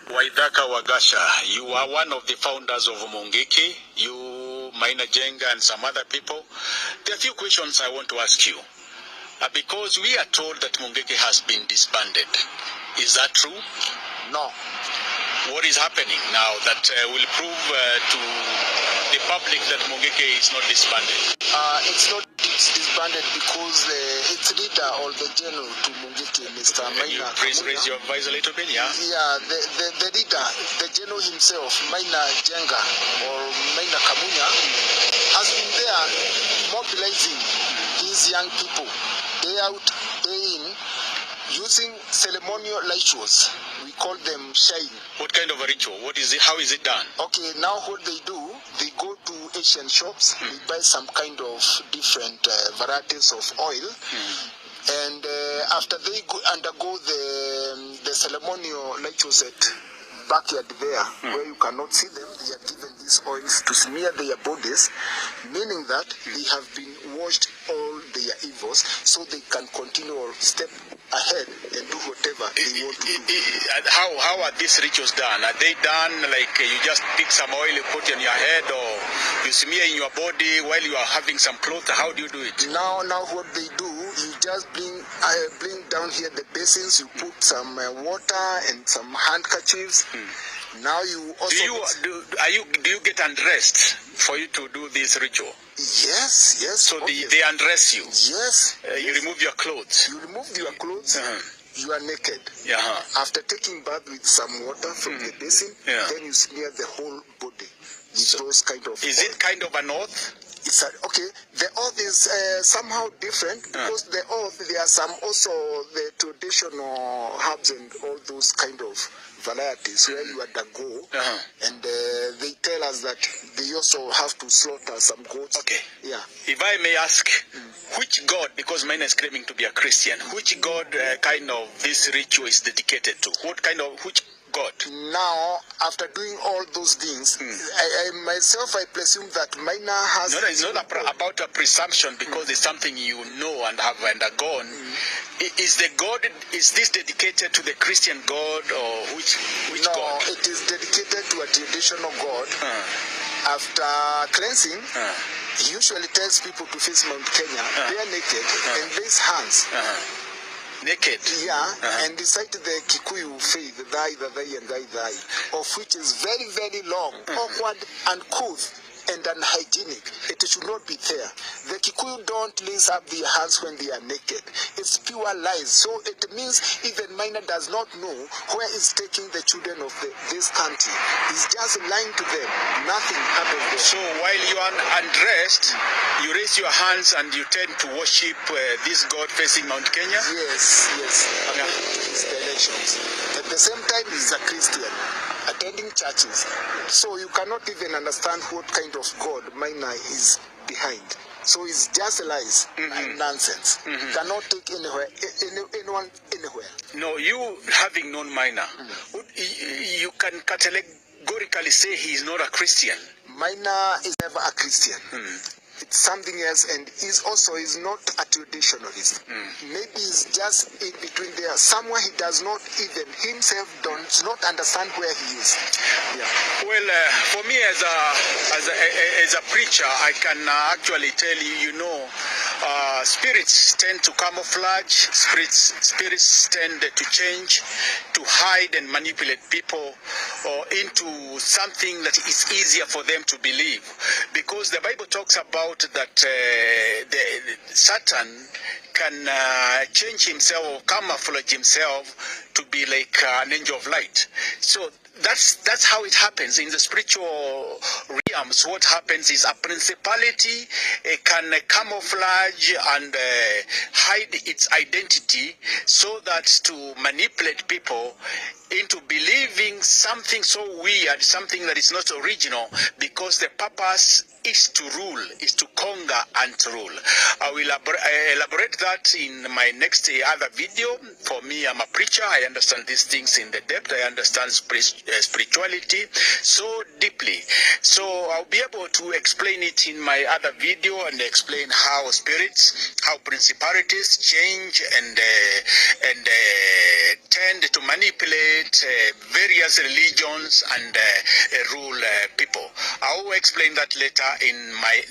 Waidaka Wagasha, you are one of the founders of Mungiki, you, Maina, Njenga, and some other people. There are a few questions I want to ask you. Because we are told that Mungiki has been disbanded. Is that true? No. What is happening now that will prove to the public that Mungiki is not disbanded? It's not disbanded because its leader or the general to Mungiki, Mr. Maina. Please raise your voice a little bit, yeah? Yeah, the leader, the general himself, Maina Njenga or Maina Kamunya, has been there mobilizing his young people day out, day in, using ceremonial rituals. We call them shine. What kind of a ritual? What is it? How is it done? Okay, now what they do, they go to Asian shops, they buy some kind of different varieties of oil, and after they undergo the ceremonial rituals at backyard there, where you cannot see them, they are given these oils to smear their bodies, meaning that they have been washed all their evils, so they can continue or step ahead and do whatever they want to do. How are these rituals done? Are they done like you just pick some oil, you put on your head, or you smear in your body while you are having some clothes? How do you do it? Now what they do, you just bring down here the basins, you put some water and some handkerchiefs. Now you also do you get undressed for you to do this ritual? Yes. So they undress you? Yes. You remove your clothes? You remove your clothes, you are naked. After taking bath with some water from the basin, then you smear the whole body with those kind of Is it kind of an oath? Okay, the oath is somehow different because the oath, there are some also the traditional herbs and all those kind of varieties where you undergo, and they tell us that they also have to slaughter some goats. Okay. Yeah. If I may ask, which god, because mine is claiming to be a Christian, which god kind of this ritual is dedicated to? Which god? Now, after doing all those things, I myself, I presume that Maina has... No, it's not about a presumption, because it's something you know and have undergone. Is this dedicated to the Christian God, or which no, God? No, it is dedicated to a traditional God. After cleansing, he usually tells people to face Mount Kenya, they are naked, and raise hands. Naked? Yeah, and recite the Kikuyu faith, thy, and thy, of which is very, very long, awkward, uncouth, and unhygienic. It should not be there. The Kikuyu don't raise up their hands when they are naked. It's pure lies. So it means even Maina does not know where he's taking the children of this country. He's just lying to them. Nothing happens there. So while you are undressed, you raise your hands and you tend to worship this God facing Mount Kenya? Yes. His directions. At the same time, he's a Christian, attending churches. So you cannot even understand what kind of God Maina is behind. So it's just lies and nonsense. Cannot take anyone anywhere. No, you having known Maina, you can categorically say he is not a Christian. Maina is never a Christian. It's something else, and is not a traditionalist. Maybe he's just in between there. Somewhere he does not even himself does not understand where he is. Yeah. Well, for me as a preacher, I can actually tell you, spirits tend to camouflage. Spirits tend to change, to hide and manipulate people into something that is easier for them to believe, because the Bible talks about that Satan can change himself or camouflage himself to be like an angel of light. So that's how it happens in the spiritual realms. What happens is a principality can camouflage and hide its identity so that to manipulate people into believing something so weird, something that is not original, because the purpose is to rule, is to conquer and to rule. I will elaborate that in my next other video. For me, I'm a preacher. I understand these things in the depth. I understand spirituality so deeply. So I'll be able to explain it in my other video and explain how spirits, how principalities change and tend to manipulate various religions and rule people. I will explain that later in my